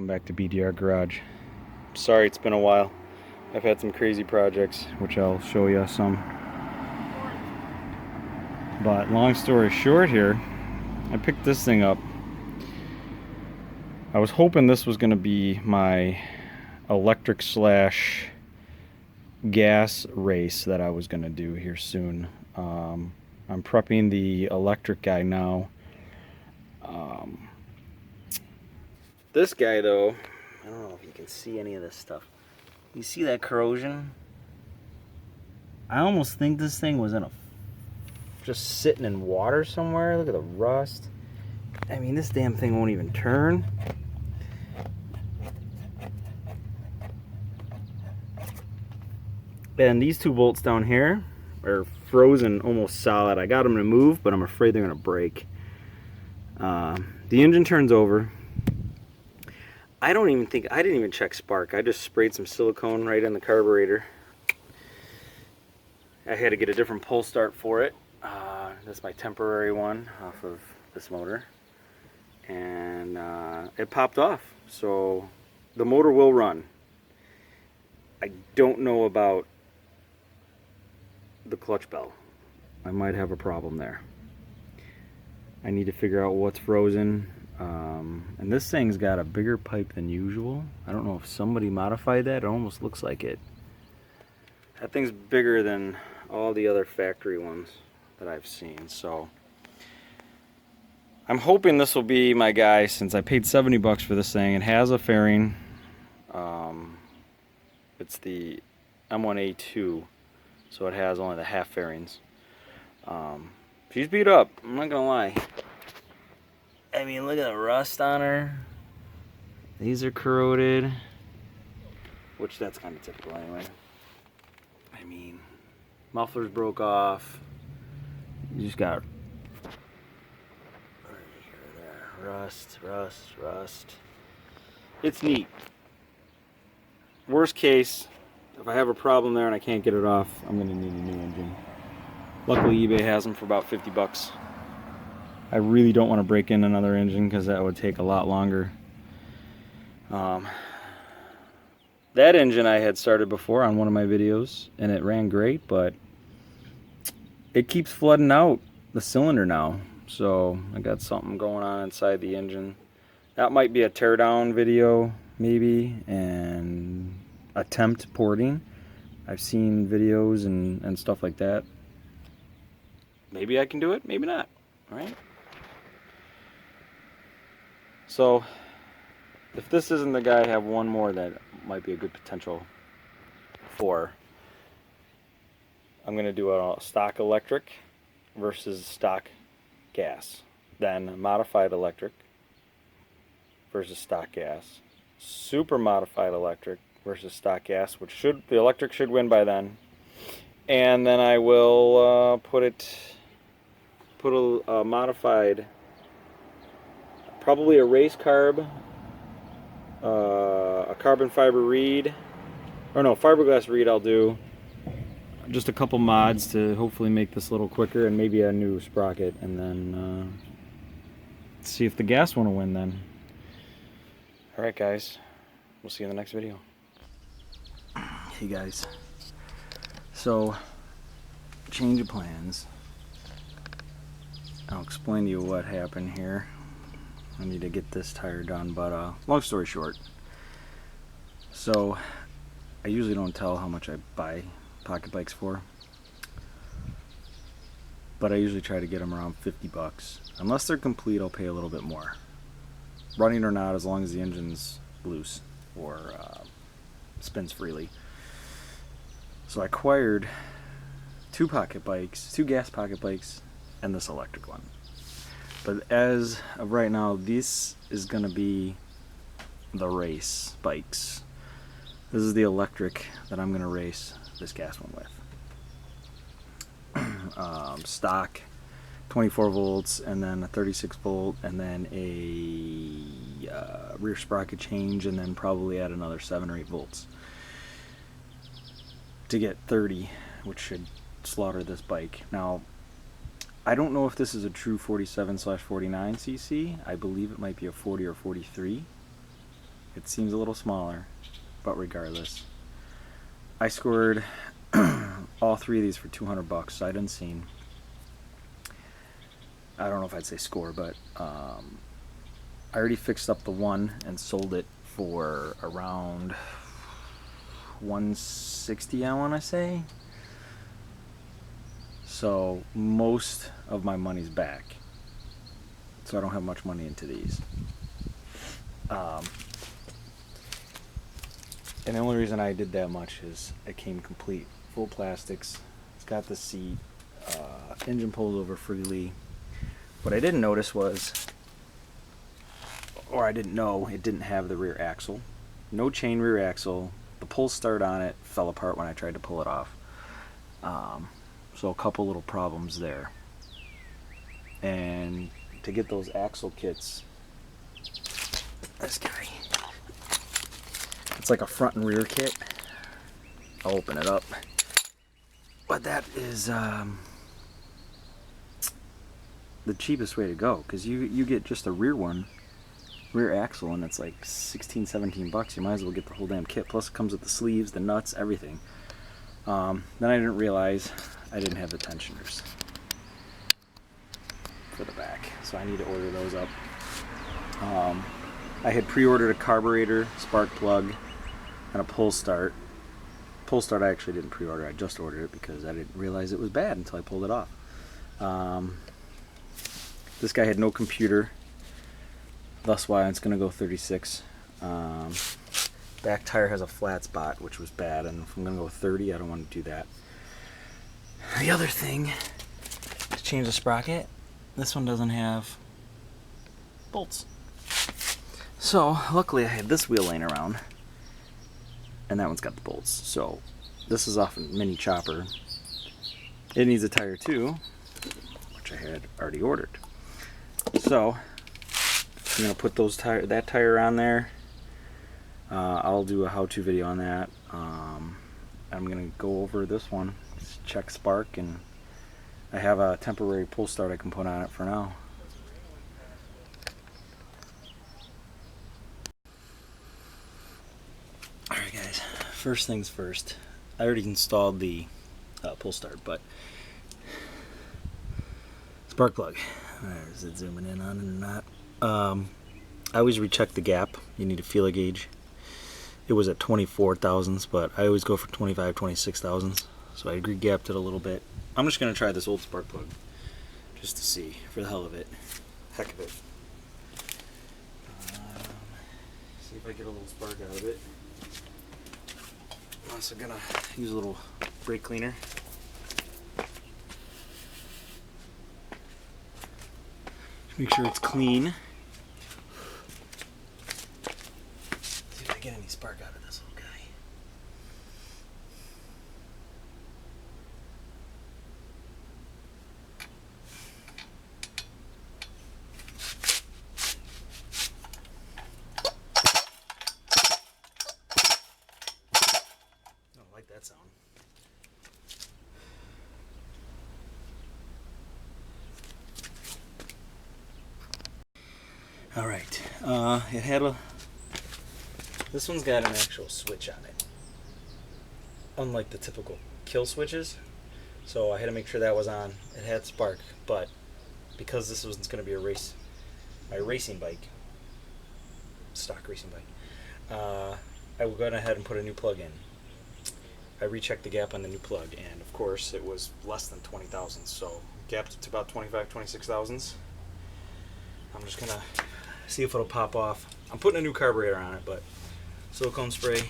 Welcome back to BDR Garage. Sorry it's been a while. I've had some crazy projects, which I'll show you some. But long story short here, I picked this thing up. I was hoping this was going to be my electric slash gas race that I was going to do here soon. I'm prepping the electric guy now. This guy though, I don't know if you can see any of this stuff. You see that corrosion? I almost think this thing was in just sitting in water somewhere. Look at the rust. I mean, this damn thing won't even turn. And these two bolts down here are frozen almost solid. I got them to move, but I'm afraid they're gonna break. The engine turns over. I didn't even check spark. I just sprayed some silicone right in the carburetor. I had to get a different pull start for it. That's my temporary one off of this motor. And it popped off. So the motor will run. I don't know about the clutch bell. I might have a problem there. I need to figure out what's frozen. And this thing's got a bigger pipe than usual. I don't know if somebody modified that. It almost looks like it. That thing's bigger than all the other factory ones that I've seen. So I'm hoping this will be my guy, since I paid 70 bucks for this thing. It has a fairing. It's the M1A2, so it has only the half fairings. She's beat up, I'm not gonna lie. I mean, look at the rust on her. These are corroded, which that's kind of typical anyway. I mean, mufflers broke off. You just got rust. It's neat. Worst case, if I have a problem there and I can't get it off, I'm gonna need a new engine. Luckily, eBay has them for about 50 bucks. I really don't want to break in another engine because that would take a lot longer. That engine I had started before on one of my videos and it ran great, but it keeps flooding out the cylinder now. So I got something going on inside the engine. That might be a teardown video maybe, and attempt porting. I've seen videos and stuff like that. Maybe I can do it, maybe not, right? So, if this isn't the guy, I have one more that might be a good potential for. I'm going to do a stock electric versus stock gas. Then modified electric versus stock gas. Super modified electric versus stock gas, which the electric should win by then. And then I will put a modified, probably a race carb, a carbon fiber reed, or no, fiberglass reed I'll do. Just a couple mods to hopefully make this a little quicker, and maybe a new sprocket, and then see if the gas one will win then. Alright guys, we'll see you in the next video. Hey guys, so change of plans. I'll explain to you what happened here. I need to get this tire done, but long story short. So, I usually don't tell how much I buy pocket bikes for, but I usually try to get them around 50 bucks. Unless they're complete, I'll pay a little bit more. Running or not, as long as the engine's loose or spins freely. So I acquired two gas pocket bikes, and this electric one. But as of right now, this is going to be the race bikes. This is the electric that I'm going to race this gas one with. Stock 24 volts, and then a 36 volt, and then a rear sprocket change, and then probably add another 7 or 8 volts to get 30, which should slaughter this bike. Now, I don't know if this is a true 47/49 cc. I believe it might be a 40 or 43. It seems a little smaller, but regardless. I scored all 3 of these for 200 bucks. Sight unseen. I don't know if I'd say score, but I already fixed up the one and sold it for around 160, I want to say. So most of my money's back. So I don't have much money into these. And the only reason I did that much is it came complete, full plastics. It's got the seat, engine pulls over freely. What I didn't notice was, or I didn't know, it didn't have the rear axle. No chain rear axle. The pull start on it fell apart when I tried to pull it off. So a couple little problems there. And to get those axle kits, this guy, it's like a front and rear kit. I'll open it up. But that is the cheapest way to go, because you get just a rear one, rear axle, and it's like 16, 17 bucks. You might as well get the whole damn kit. Plus it comes with the sleeves, the nuts, everything. Then I didn't realize I didn't have the tensioners for the back, so I need to order those up. I had pre-ordered a carburetor, spark plug, and a pull start. Pull start I actually didn't pre-order, I just ordered it because I didn't realize it was bad until I pulled it off. This guy had no computer, thus why it's going to go 36. Back tire has a flat spot, which was bad, and if I'm going to go 30, I don't want to do that. The other thing, to change the sprocket, this one doesn't have bolts. So, luckily I had this wheel laying around, and that one's got the bolts. So, this is off a mini chopper. It needs a tire too, which I had already ordered. So, I'm going to put that tire on there. I'll do a how-to video on that. I'm going to go over this one, check spark, and I have a temporary pull start I can put on it for now. Alright guys, first things first. I already installed the pull start, but spark plug. Is it zooming in on it or not? I always recheck the gap. You need a feeler gauge. It was at 24 thousandths, but I always go for 25, 26 thousandths. So I re-gapped it a little bit. I'm just going to try this old spark plug just to see, for the hell of it. Heck of it. See if I get a little spark out of it. I'm also going to use a little brake cleaner. Make sure it's clean. See if I get any spark out of this little guy. I don't like that sound. Alright, it had this one's got an actual switch on it, unlike the typical kill switches, so I had to make sure that was on. It had spark, but because this was going to be my racing bike, stock racing bike, I went ahead and put a new plug in. I rechecked the gap on the new plug, and of course it was less than 20 thousandths, so gapped to about 25, 26 thousandths. I'm just gonna see if it'll pop off. I'm putting a new carburetor on it, but silicone spray,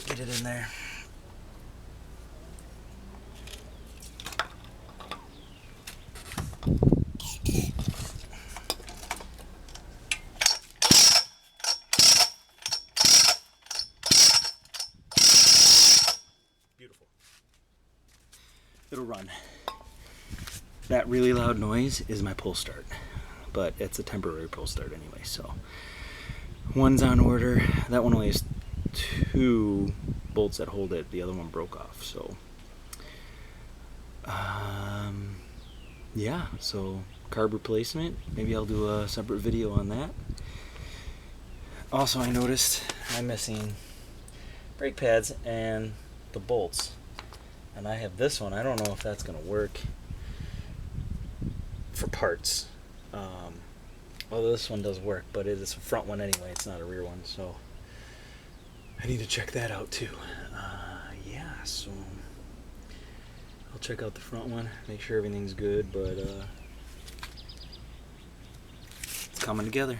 get it in there. Beautiful. It'll run. That really loud noise is my pull start, but it's a temporary pull start anyway, so one's on order. That one only has 2 bolts that hold it, the other one broke off, so yeah, so carb replacement, maybe I'll do a separate video on that. Also, I noticed I'm missing brake pads and the bolts. And I have this one. I don't know if that's going to work for parts. Although this one does work, but it is a front one anyway. It's not a rear one, so I need to check that out too. Yeah, so I'll check out the front one, make sure everything's good, but it's coming together.